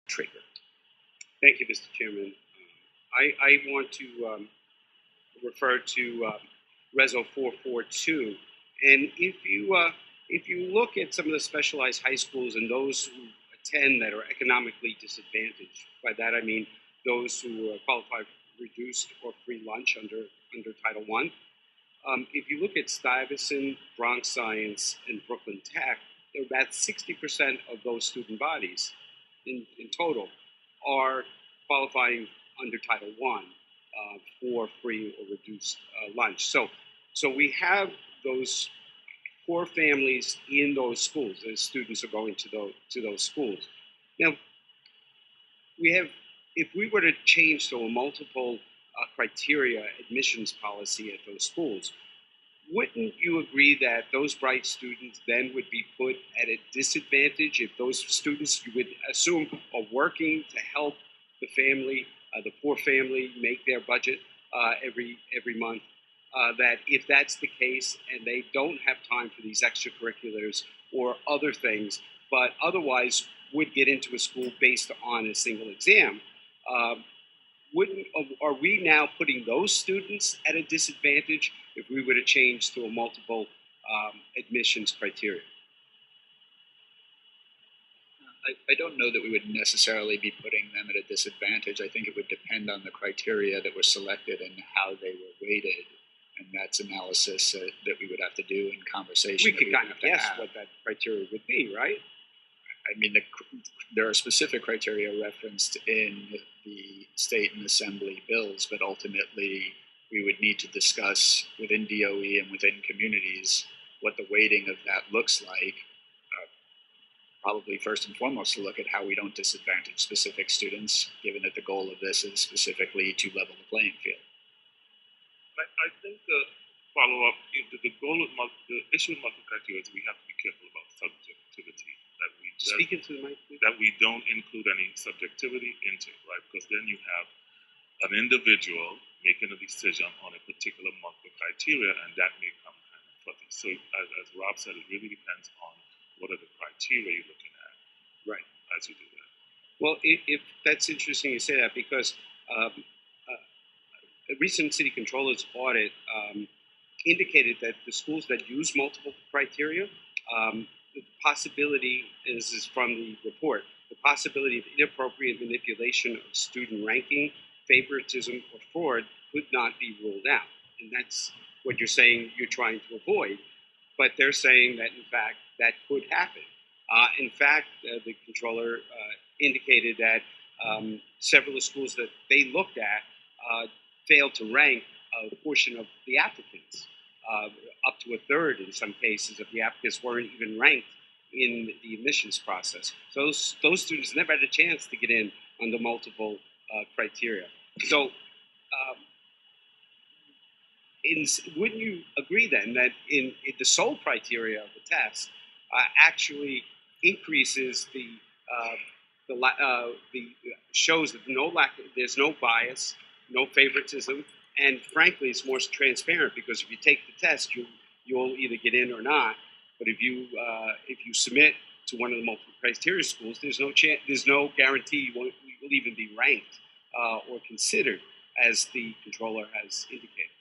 trigger. Thank you, Mr. Chairman. I want to refer to Reso 442, and if you look at some of the specialized high schools and those who attend that are economically disadvantaged, by that I mean those who qualify for reduced or free lunch under Title I. If you look at Stuyvesant, Bronx Science, and Brooklyn Tech, about 60% of those student bodies in total are qualifying under Title I for free or reduced lunch. So we have those poor families in those schools. The students are going to those schools. Now, if we were to change to a multiple criteria admissions policy at those schools, wouldn't you agree that those bright students then would be put at a disadvantage if those students you would assume are working to help the family, the poor family, make their budget every month? That if that's the case and they don't have time for these extracurriculars or other things, but otherwise would get into a school based on a single exam, are we now putting those students at a disadvantage if we were to change to a multiple admissions criteria? I don't know that we would necessarily be putting them at a disadvantage. I think it would depend on the criteria that were selected and how they were weighted. And that's analysis that we would have to do in conversation. We could kind of guess what that criteria would be, right? I mean, there are specific criteria referenced in the state and assembly bills, but ultimately we would need to discuss within DOE and within communities what the weighting of that looks like. Probably first and foremost to look at how we don't disadvantage specific students, given that the goal of this is specifically to level the playing field. I think the follow-up, the goal of the issue of multiple criteria is we have to be careful about subjectivity. That we don't include any subjectivity into it, right? Because then you have an individual making a decision on a particular multiple criteria, and that may come kind of fuzzy. So as Rob said, it really depends on what are the criteria you're looking at, right? As you do that. Well, if that's interesting you say that, because a recent city controller's audit indicated that the schools that use multiple criteria, the possibility, and this is from the report, the possibility of inappropriate manipulation of student ranking, favoritism, or fraud could not be ruled out. And that's what you're saying you're trying to avoid. But they're saying that, in fact, that could happen. In fact, the controller indicated that several of the schools that they looked at failed to rank a portion of the applicants. Up to a third, in some cases, of the applicants weren't even ranked in the admissions process. So those students never had a chance to get in under multiple criteria. So wouldn't you agree then that in the sole criteria of the test actually increases shows that there's no bias, no favoritism, and frankly, it's more transparent because if you take the test, you'll either get in or not. But if you submit to one of the multiple criteria schools, there's no guarantee you will even be ranked or considered, as the controller has indicated.